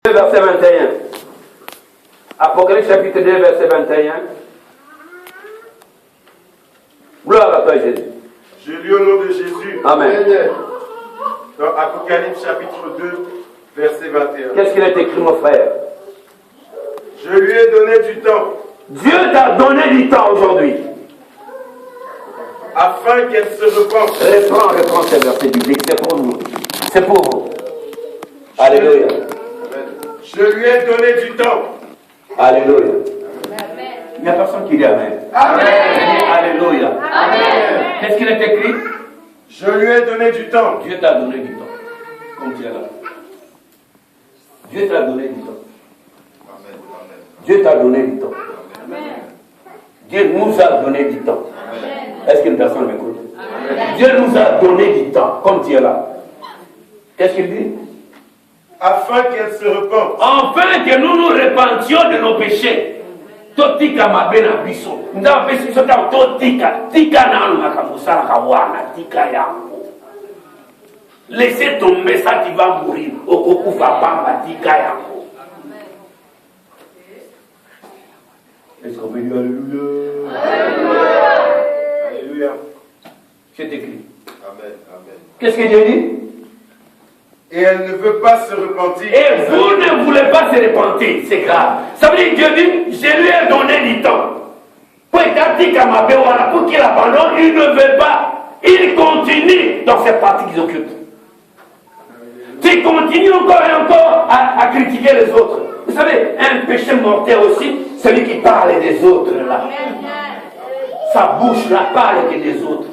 Verset 21. Apocalypse chapitre 2, verset 21. Gloire à toi, Jésus. Je lis au nom de Jésus. Amen. Dans Apocalypse chapitre 2, verset 21. Qu'est-ce qu'il est écrit, mon frère? Je lui ai donné du temps. Dieu t'a donné du temps aujourd'hui. Afin qu'elle se repente. Reprends ces versets bibliques, c'est pour nous. C'est pour vous. Alléluia. Je lui ai donné du temps. Alléluia. Il n'y a personne qui dit Amen. Amen. Alléluia. Amen. Qu'est-ce qu'il est écrit? Je lui ai donné du temps. Dieu t'a donné du temps. Comme tu es là. Dieu t'a donné du temps. Dieu t'a donné du temps. Dieu nous a donné du temps. Est-ce qu'une personne m'écoute? Dieu nous a donné du temps, comme tu es là. Qu'est-ce qu'il dit? Afin qu'elle se repente. Afin que nous nous repentions de nos péchés. Totika mabena biso. Nda besi sota totika. Tika na makamusala kawana. Tika yango. Laissez tomber ça qui va mourir. Okufa bamba tika yango. Est-ce qu'on peut dire Alléluia? Alléluia. C'est écrit. Amen. Amen. Qu'est-ce que Dieu dit? Et elle ne veut pas se repentir. Et vous ne voulez pas se repentir, c'est grave. Ça veut dire que Dieu dit, je lui ai donné du temps. Pour qu'il abandonne, il ne veut pas. Il continue dans cette partie qu'ils occupent. Tu continues encore et encore à critiquer les autres. Vous savez, un péché mortel aussi, celui qui parle des autres là. Sa bouche là parle que des autres.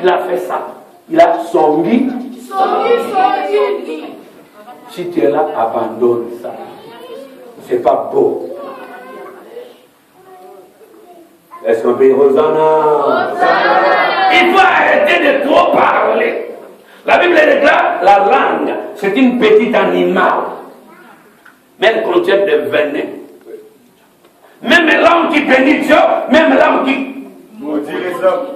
Il a fait ça. Il a sombi. Si tu es là, abandonne ça. C'est pas beau. Est-ce qu'on peut dire Hosanna? Il faut arrêter de trop parler. La Bible déclare la langue, c'est une petite animal. Mais elle contient des venins. Même l'homme qui bénit Dieu, même l'homme qui Maudit les hommes.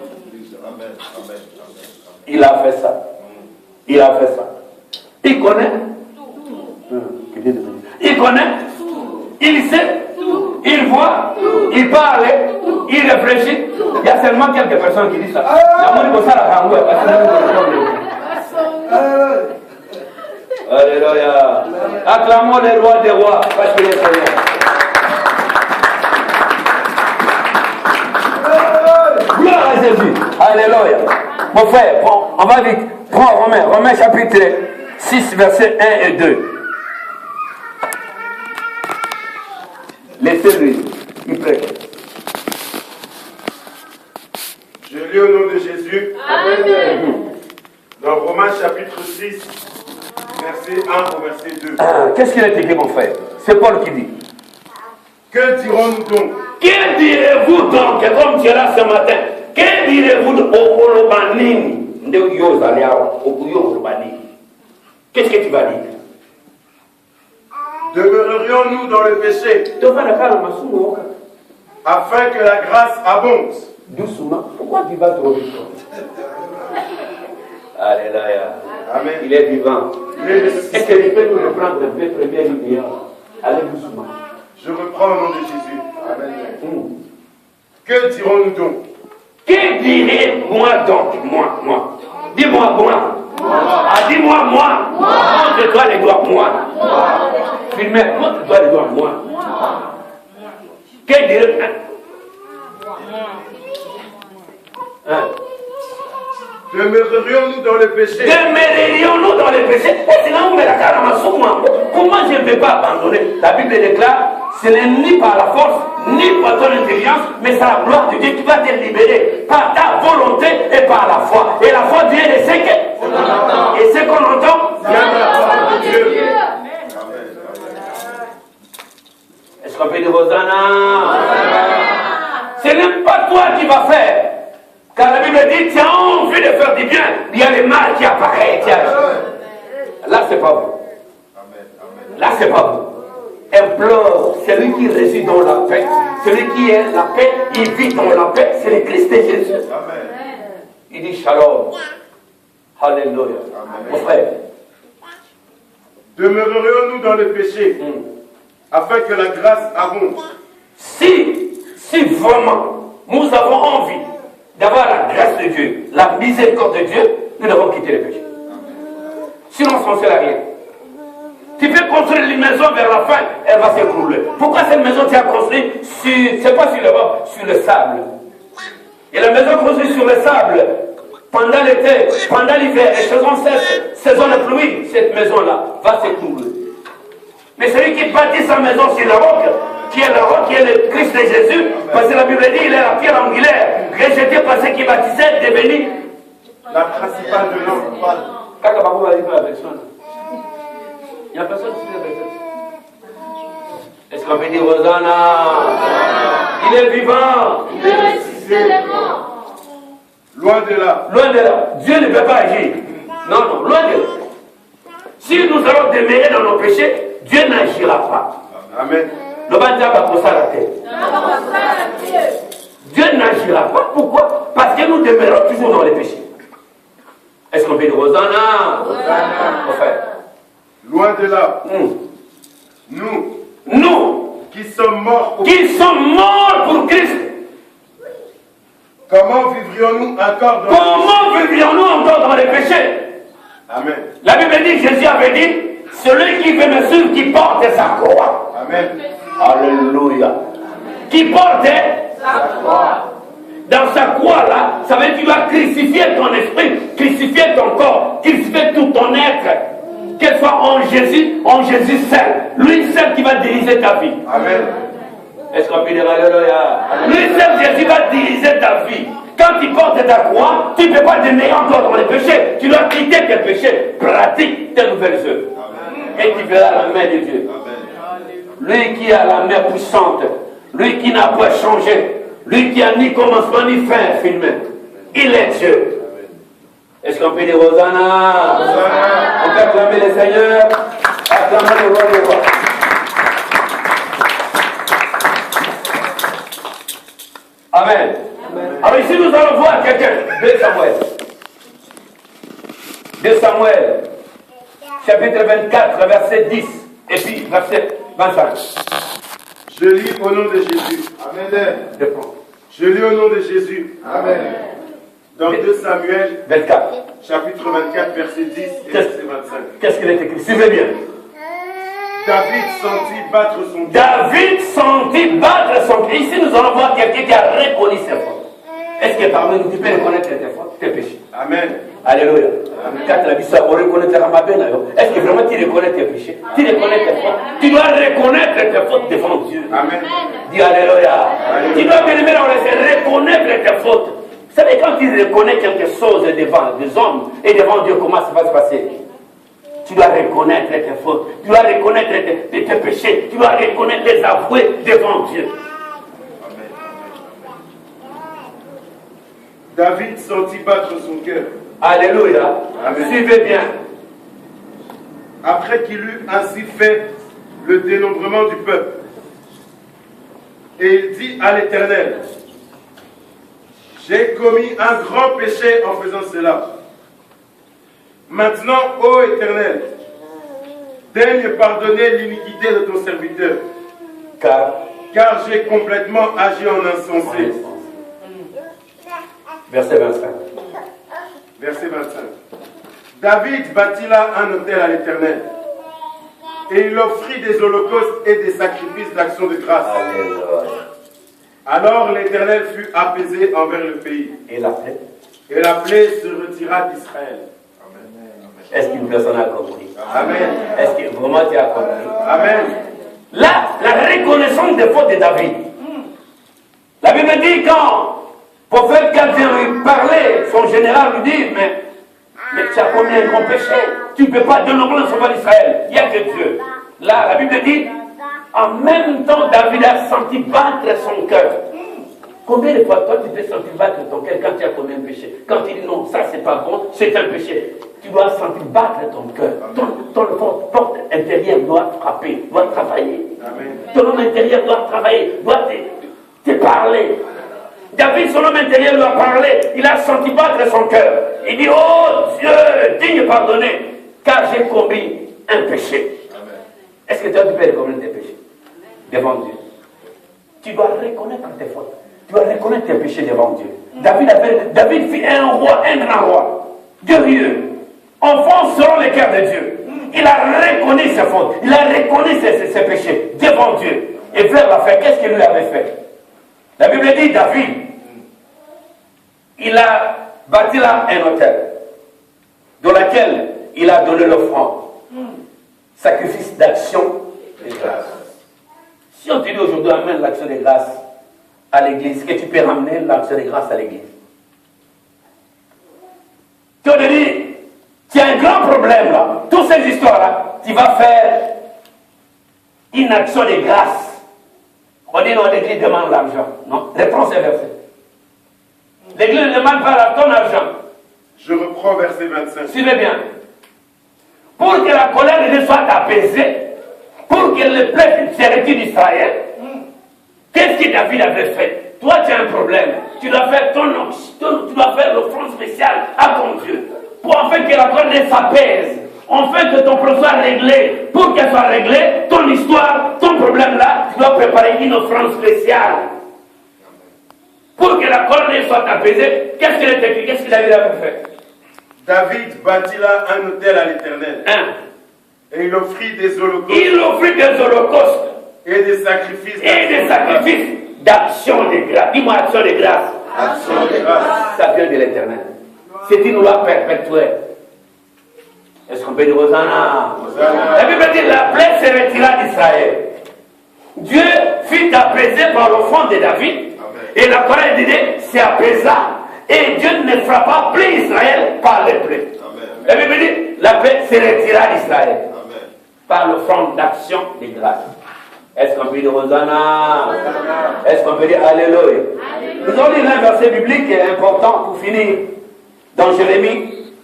Il a fait ça. Il a fait ça. Il connaît. Il connaît. Il sait. Il voit. Il parle. Il réfléchit. Il y a seulement quelques personnes qui disent ça. Alléluia. Acclamons les rois des rois. Parce qu'il est Seigneur. Gloire à Jésus. Alléluia. Mon frère, on va vite. Prends Romains chapitre 6, versets 1 et 2. Laissez-lui, il prêche. Je lis au nom de Jésus. Amen. Dans Romains chapitre 6, verset 1 au verset 2. Qu'est-ce qu'il a écrit, mon frère? C'est Paul qui dit. Que dirons-nous donc? Que direz-vous donc, comme tu es là ce matin? Que direz-vous au Olobanini? Qu'est-ce que tu vas dire? Demeurerions-nous dans le péché afin que la grâce abonde? Doucement. Pourquoi tu vas trop vite? Alléluia. Amen. Il est vivant. Est-ce que tu peux nous reprendre un peu première lumière? Allez doucement. Je reprends au nom de Jésus. Amen. Que dirons-nous donc? Que direz-moi donc? Moi. Dis-moi, moi. Ah, dis-moi, moi. Montre-toi les doigts, moi. Filmez, montre-toi les doigts, moi. Que direz-vous? Demeurerions-nous dans le péché? Demeurerions-nous dans le péché? Comment je ne vais pas abandonner? La Bible déclare, ce n'est ni par la force, ni par ton intelligence, mais c'est la gloire de Dieu qui va te libérer par ta volonté et par la foi. Et la foi vient de ce que? Et ce qu'on entend vient de la parole de Dieu. Est-ce qu'on peut dire Hosanna? Ce n'est pas toi qui vas faire. Car la Bible dit, tu as envie de faire du bien, il y a le mal qui apparaît. Là, c'est pas vous. Là, c'est pas vous. Implore celui qui réside dans la paix. Celui qui est la paix, il vit dans la paix. C'est le Christ de Jésus. Il dit shalom. Alléluia. Mon frère. Demeurerions-nous dans le péché afin que la grâce abonde? Si vraiment nous avons envie d'avoir la grâce de Dieu, la miséricorde de Dieu, nous devons quitter le péché. Sinon, on ne sert à rien. Tu peux construire une maison vers la fin, elle va s'écrouler. Pourquoi cette maison tu as construite c'est pas sur le roc, sur le sable. Et la maison construite sur le sable, pendant l'été, pendant l'hiver, et saison de pluie, cette maison-là va s'écrouler. Mais celui qui bâtit sa maison sur le roc, qui est le roc, qui est le Christ de Jésus, parce que la Bible dit, il est la pierre angulaire, rejeté par ceux qui bâtissaient, devenu la principale de l'homme. Quand va dire la personne, il n'y a personne qui dit la personne. Est-ce qu'on peut dire Hosanna? Il est vivant. Il est ressuscité. Loin de là. Loin de là. Dieu ne peut pas agir. Non, loin de là. Si nous allons demeurer dans nos péchés, Dieu n'agira pas. Amen. Le bâtiment va pousser à la terre. Dieu n'agira pas. Pourquoi? Parce que nous demeurons toujours dans les péchés. Est-ce qu'on peut dire Hosanna? Enfin. Loin de là. Nous qui sommes morts pour Christ. Comment vivrions-nous encore dans les péchés? Amen. La Bible dit, Jésus avait dit, celui qui veut me suivre, qui porte sa croix. Amen. Alléluia. Qui porte sa croix. Dans sa croix là, ça veut dire que tu dois crucifier ton esprit, crucifier ton corps, crucifier tout ton être. Qu'elle soit en Jésus seul. Lui seul qui va diriger ta vie. Amen. Est-ce qu'on peut dire Alléluia? Lui seul, Jésus va diriger ta vie. Quand tu portes ta croix, tu ne peux pas demeurer encore dans les péchés. Tu dois quitter tes péchés. Pratique tes nouvelles œuvres. Et tu verras la main de Dieu. Lui qui a la main puissante, lui qui n'a pas changé, lui qui a ni commencement ni fin filmé, il est Dieu. Est-ce qu'on peut dire Hosanna? On peut acclamer le Seigneur, acclamer le roi des rois. Amen. Alors ici nous allons voir quelqu'un. 2 Samuel, chapitre 24, verset 10, et puis verset 25. Je lis au nom de Jésus. Amen. Je lis au nom de Jésus. Amen. Dans 2 Samuel 24. Chapitre 24, verset 10 et verset 25. Qu'est-ce qu'il est écrit? Suivez bien. David sentit battre son cœur. David sentit battre son cœur. Ici, nous allons voir quelqu'un qui a reconnu ses fautes. Est-ce que parmi nous, tu peux reconnaître tes fautes, tes péchés? Amen. Alléluia. Est-ce que vraiment tu reconnais tes péchés? Tu reconnais tes fautes? Tu dois reconnaître tes fautes devant Dieu. Amen. Dis Alléluia. Tu dois bien reconnaître tes fautes. Vous savez, quand tu reconnais quelque chose devant des hommes et devant Dieu, comment ça va se passer? Tu dois reconnaître tes fautes. Tu dois reconnaître tes péchés. Tu dois reconnaître les avouer devant Dieu. David sentit battre son cœur. Alléluia. Amen. Suivez bien. Après qu'il eut ainsi fait le dénombrement du peuple, et il dit à l'Éternel, j'ai commis un grand péché en faisant cela. Maintenant, ô Éternel, daigne pardonner l'iniquité de ton serviteur, car j'ai complètement agi en insensé. Verset 25. Verset 25. David bâtit là un autel à l'Éternel, et il offrit des holocaustes et des sacrifices d'action de grâce. Alléluia. Alors l'Éternel fut apaisé envers le pays, Et la plaie. et la plaie se retira d'Israël. Est-ce qu'une personne a compris? Amen. Est-ce que vraiment tu as compris? Amen. Là, la reconnaissance des fautes de David. La Bible dit quand prophète vient lui parler, son général lui dit, mais tu as commis un grand péché. Tu ne peux pas dénombrer le sauveur d'Israël. Il n'y a que Dieu. Là, la Bible dit, en même temps, David a senti battre son cœur. Combien de fois toi tu peux sentir battre ton cœur quand tu as commis un péché? Quand tu dis non, ça c'est pas bon, c'est un péché. Tu dois sentir battre ton cœur. Ton porte intérieure doit frapper, doit travailler. Amen. Ton homme intérieur doit travailler, doit te parler. David, son homme intérieur lui a parlé. Il a senti battre son cœur. Il dit, oh Dieu, digne pardonner, car j'ai commis un péché. Est-ce que toi tu peux reconnaître tes péchés devant Dieu? Tu dois reconnaître tes fautes. Tu dois reconnaître tes péchés devant Dieu. David fut un roi, un grand roi, glorieux, enfant selon le cœur de Dieu. Il a reconnu ses fautes, il a reconnu ses péchés devant Dieu. Et frère l'a fait, qu'est-ce qu'il lui avait fait? La Bible dit, David, il a bâti là un hôtel dans lequel il a donné l'offrande, sacrifice d'action de grâce. Si on te dit aujourd'hui, amène l'action de grâce à l'église, que tu peux ramener l'action de grâce à l'église. Tu te dis, tu as un grand problème là, toutes ces histoires-là, tu vas faire une action de grâce. On dit non, l'église demande l'argent. Non, reprends ces versets. L'église ne demande pas ton argent. Je reprends verset 25. Suivez bien. Pour que la colère de Dieu soit apaisée, pour que le peuple s'arrête d'Israël, qu'est-ce que David avait fait? Toi, tu as un problème. Tu dois faire tu dois faire l'offrande spéciale à ton Dieu. Pour en fait que la colère de Dieu s'apaise. En fait que ton problème soit réglé. Pour qu'elle soit réglée, ton histoire, ton problème là, tu dois préparer une offrande spéciale. Pour que la colère de Dieu soit apaisée, qu'est-ce qu'il a écrit? Qu'est-ce qu'il avait fait? David bâtit là un autel à l'Éternel. Et il offrit des holocaustes. Il offrit des holocaustes. Et des sacrifices. Et des sacrifices d'action de grâce. Dis-moi action de grâce. Action de grâce. Ça vient de l'Éternel. C'est une loi perpétuelle. Est-ce qu'on peut dire Hosanna? La Bible dit la plaie se retira d'Israël. Dieu fut apaisé par l'offrande de David. Amen. Et la colère de Dieu s'est apaisa. Et Dieu ne frappa plus Israël par les plaies. La Bible dit la plaie se retira d'Israël. Par l'offrande d'action de grâce. Est-ce qu'on peut dire Hosanna? Est-ce qu'on peut dire Alléluia? Nous allons lire un verset biblique important pour finir. Dans Jérémie,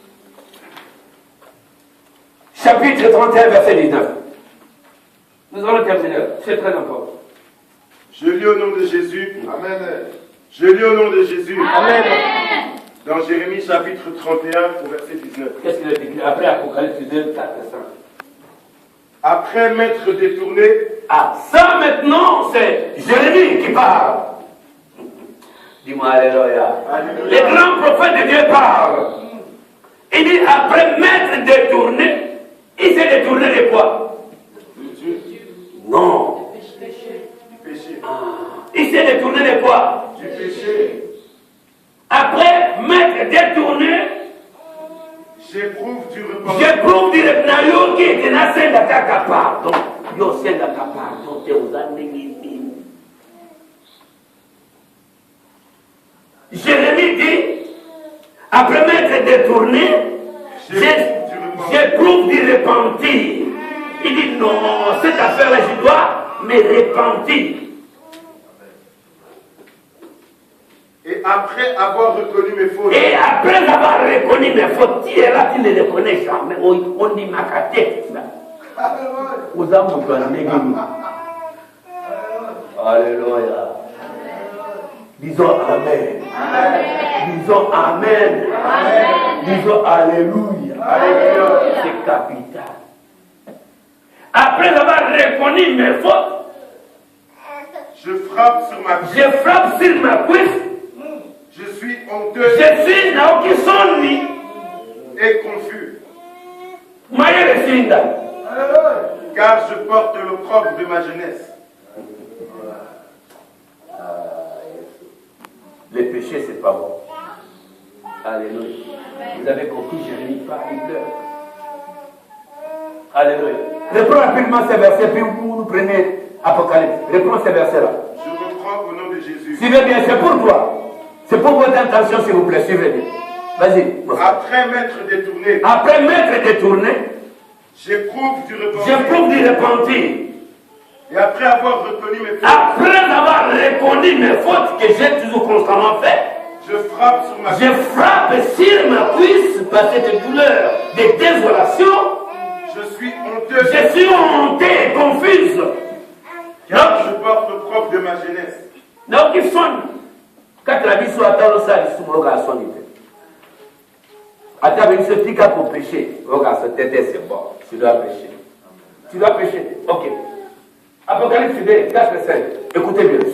chapitre 31, verset 19. Nous allons terminer. C'est très important. Je lis au nom de Jésus. Amen. Je lis au nom de Jésus. Amen. Dans Jérémie, chapitre 31, au verset 19. Qu'est-ce qu'il a écrit après Apocalypse 2, 4 et 5? Après m'être détourné. Ah, ça maintenant, c'est Jérémie qui parle. Dis-moi Alléluia. Les grands prophètes de Dieu parlent. Il dit, après m'être détourné, il s'est détourné de quoi? Non. Du péché. Il s'est détourné de quoi? Du péché. Après m'être détourné, j'éprouve du repentir. J'éprouve du repentir qui est un scène d'attaque pardon. Yo scène d'attaque pardon. T'es aux années. Jérémie dit, après m'être détourné, j'éprouve du repentir. Il dit non, cette affaire-là, je dois me repentir. Et après avoir reconnu mes fautes. Et après avoir reconnu mes fautes, tu es là, tu ne les reconnais jamais. On dit ma tête. Aux âmes, on doit Alléluia. Disons Amen. Disons Amen. Disons Alléluia. C'est capital. Après avoir reconnu mes fautes, je frappe sur ma cuisse. Je frappe sur ma cuisse. Je suis honteux. Je suis Naokisoni. Et confus. Maïe Sinda. Car je porte l'opprobre de ma jeunesse. Le péché, c'est pas bon. Alléluia. Vous avez compris, Jérémie pas une peur. Alléluia. Reprends rapidement ces versets, puis vous nous prenez Apocalypse. Reprends ces versets-là. Je reprends au nom de Jésus. Suivez bien, c'est pour toi. C'est pour votre intention, s'il vous plaît. Suivez bien. Vas-y. Après m'être détourné. Après m'être détourné. J'éprouve du repentir. J'éprouve du repentir. Et après avoir reconnu mes fautes. Après avoir reconnu mes fautes que j'ai toujours constamment fait. Je frappe sur ma cuisse. Je frappe sur ma cuisse par cette douleur de désolation. Je suis honteux. Je suis honteux et confuse. Car je porte l'opprobre de ma jeunesse. Donc il sonne. Quand la vie soit dans le salle, il se moque à son idée. Attends, il suffit qu'à pour pécher. Regarde, ce tête, c'est bon. Tu dois pécher. Tu dois pécher. Ok. Apocalypse 2, verset 5. Écoutez bien.